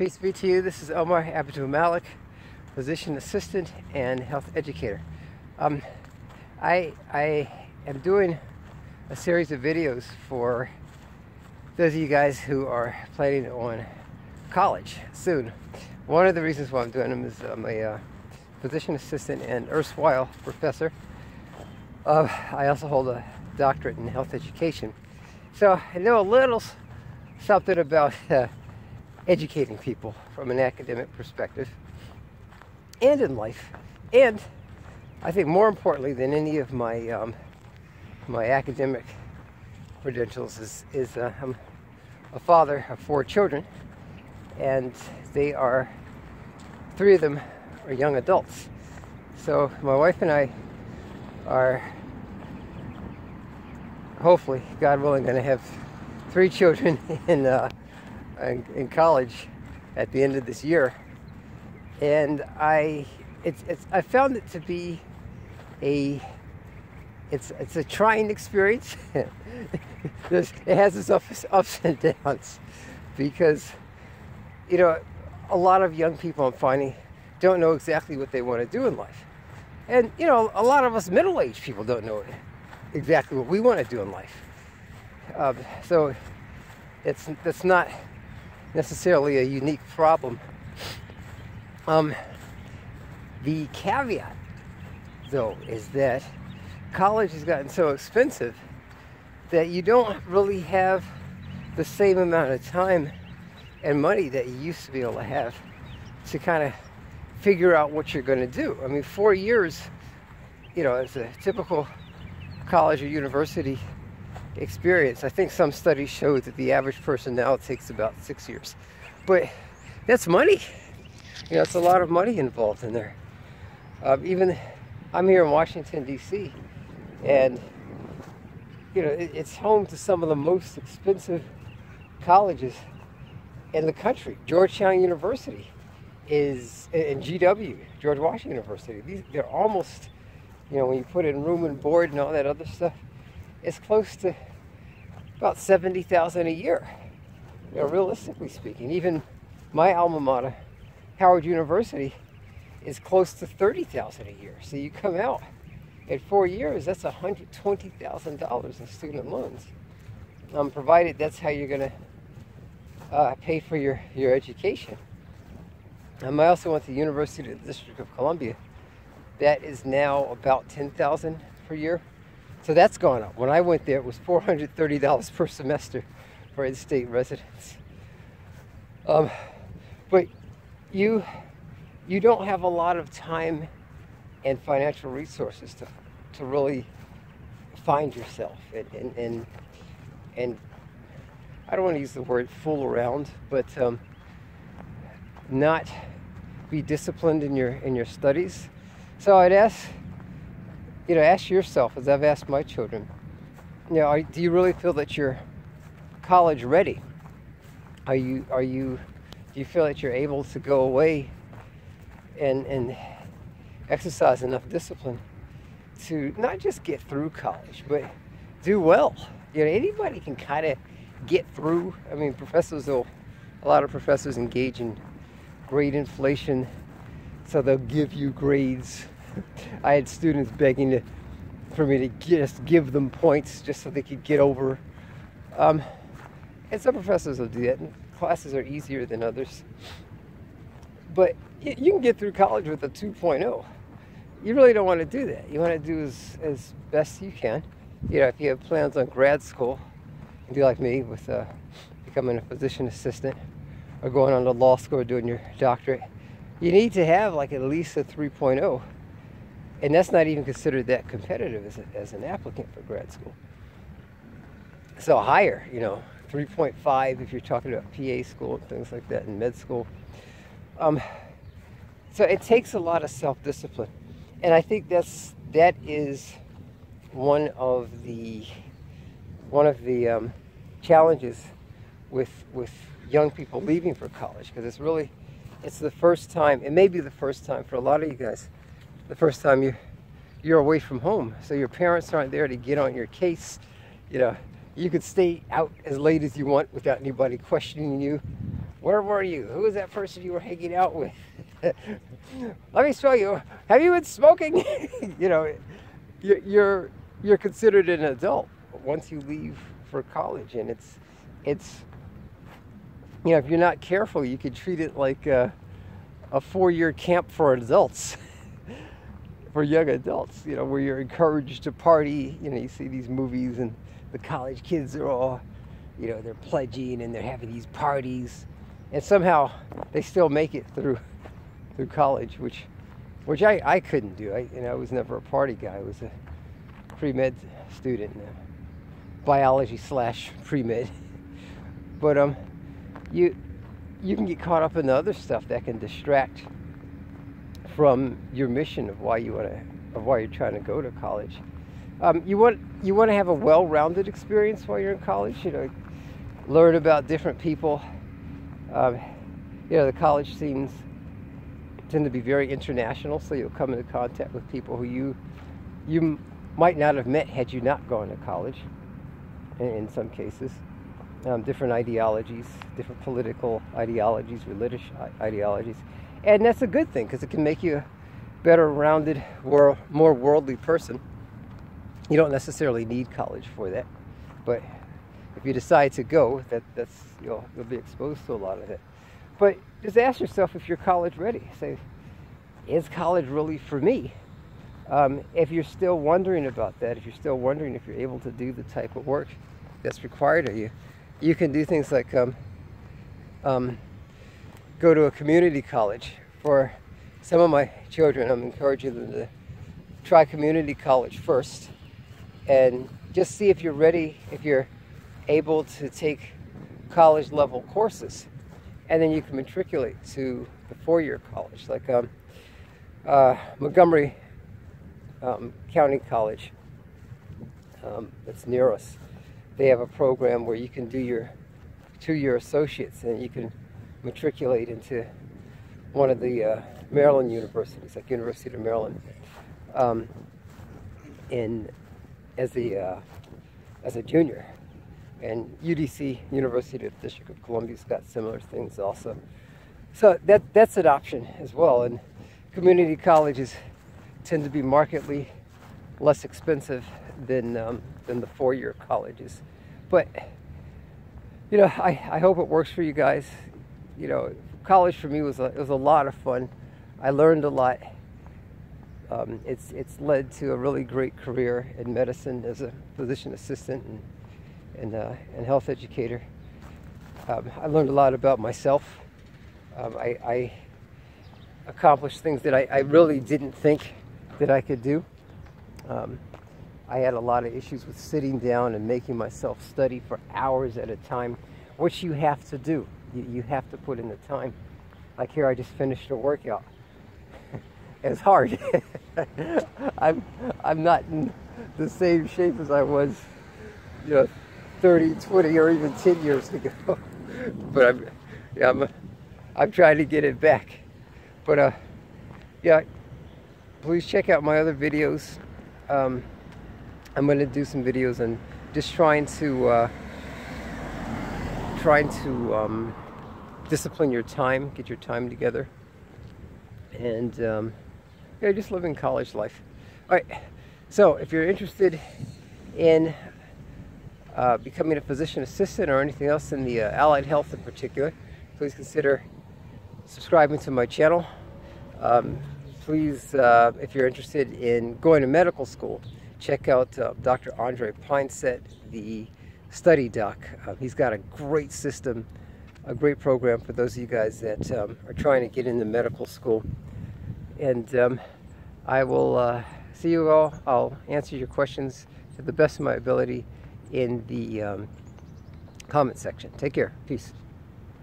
Peace be to you. This is Omar Abdul Malik, physician assistant and health educator. I am doing a series of videos for those of you guys who are planning on college soon. One of the reasons why I'm doing them is I'm a physician assistant and erstwhile professor. I also hold a doctorate in health education. So I know a little something about educating people from an academic perspective and in life. And I think more importantly than any of my my academic credentials is I'm a father of 4 children, and they are 3 of them are young adults. So my wife and I are hopefully, God willing, going to have 3 children in college at the end of this year, and I found it to be it's a trying experience. It has its ups and downs, because a lot of young people I'm finding don't know exactly what they want to do in life, and a lot of us middle-aged people don't know exactly what we want to do in life. So that's not necessarily a unique problem. The caveat, though, is that college has gotten so expensive that you don't really have the same amount of time and money that you used to be able to have to kind of figure out what you're going to do. I mean, 4 years, as a typical college or university experience. I think some studies show that the average person now takes about 6 years. But that's money. It's a lot of money involved in there. Even I'm here in Washington, D.C., and it's home to some of the most expensive colleges in the country. Georgetown University is, and GW, George Washington University. They're almost, when you put in room and board and all that other stuff, it's close to about $70,000 a year. Realistically speaking, even my alma mater, Howard University, is close to $30,000 a year. So you come out at 4 years, that's $120,000 in student loans. Provided that's how you're going to pay for your education. I also went to the University of the District of Columbia. That is now about $10,000 per year. So that's gone up. When I went there, it was $430 per semester for in-state residents. But you don't have a lot of time and financial resources to really find yourself and I don't want to use the word fool around, but not be disciplined in your studies. So I'd ask yourself, as I've asked my children, do you really feel that you're college ready? Do you feel that you're able to go away and exercise enough discipline to not just get through college, but do well? Anybody can kind of get through. I mean, a lot of professors engage in grade inflation, so they'll give you grades. I had students begging for me to just give them points just so they could get over. And some professors will do that, and classes are easier than others. But you can get through college with a 2.0. You really don't want to do that. You want to do as best you can. If you have plans on grad school, you do like me with becoming a physician assistant or going on to law school or doing your doctorate, you need to have at least a 3.0. And that's not even considered that competitive as an applicant for grad school. So higher, 3.5 if you're talking about PA school and things like that, and med school. So it takes a lot of self-discipline, and I think that is one of the challenges with young people leaving for college, because it's the first time. It may be the first time for a lot of you guys. The first time you're away from home, so your parents aren't there to get on your case. You could stay out as late as you want without anybody questioning you. Where were you? Who was that person you were hanging out with? Let me show you. Have you been smoking? You know, you're considered an adult once you leave for college, and it's you know, if you're not careful, you could treat it like a 4-year camp for adults, for young adults. You know, where you're encouraged to party. You know, you see these movies, and the college kids are all, you know, they're pledging and they're having these parties, and somehow they still make it through college, which I couldn't do. I was never a party guy. I was a pre-med student, biology / pre-med. But you can get caught up in the other stuff that can distract from your mission of why you're trying to go to college. You want to have a well-rounded experience while you're in college. You know, learn about different people. You know, the college scenes tend to be very international, so you'll come into contact with people who you might not have met had you not gone to college. In some cases, different ideologies, different political ideologies, religious ideologies, and that's a good thing because it can make you a better rounded, more worldly person. You don't necessarily need college for that, but if you decide to go, that's you'll be exposed to a lot of it. But just ask yourself if you're college ready. Say, is college really for me? If you're still wondering about that, if you're still wondering if you're able to do the type of work that's required of you, you can do things like go to a community college. For some of my children, I'm encouraging them to try community college first and just see if you're ready, if you're able to take college level courses, and then you can matriculate to the 4-year college, like Montgomery County College, that's near us. They have a program where you can do your 2-year associates and you can matriculate into one of the Maryland universities, like University of Maryland, as a junior. And UDC, University of the District of Columbia's got similar things also. So that's an option as well. And community colleges tend to be markedly less expensive than the 4-year colleges. But you know, I hope it works for you guys. You know, college for me was a lot of fun. I learned a lot. It's led to a really great career in medicine as a physician assistant and health educator. I learned a lot about myself. I accomplished things that I really didn't think that I could do. I had a lot of issues with sitting down and making myself study for hours at a time, which you have to do. You have to put in the time. Like here, I just finished a workout. It's hard. I'm not in the same shape as I was, you know, 30, 20, or even 10 years ago. But I'm trying to get it back. But yeah, please check out my other videos. I'm going to do some videos and just trying to discipline your time, get your time together, and yeah, just living college life. All right, so if you're interested in becoming a physician assistant or anything else in the allied health in particular, please consider subscribing to my channel. Please, if you're interested in going to medical school, check out Dr. Andre Pineset, the study doc. He's got a great system, a great program for those of you guys that are trying to get into medical school. And I will see you all. I'll answer your questions to the best of my ability in the comment section. Take care. Peace.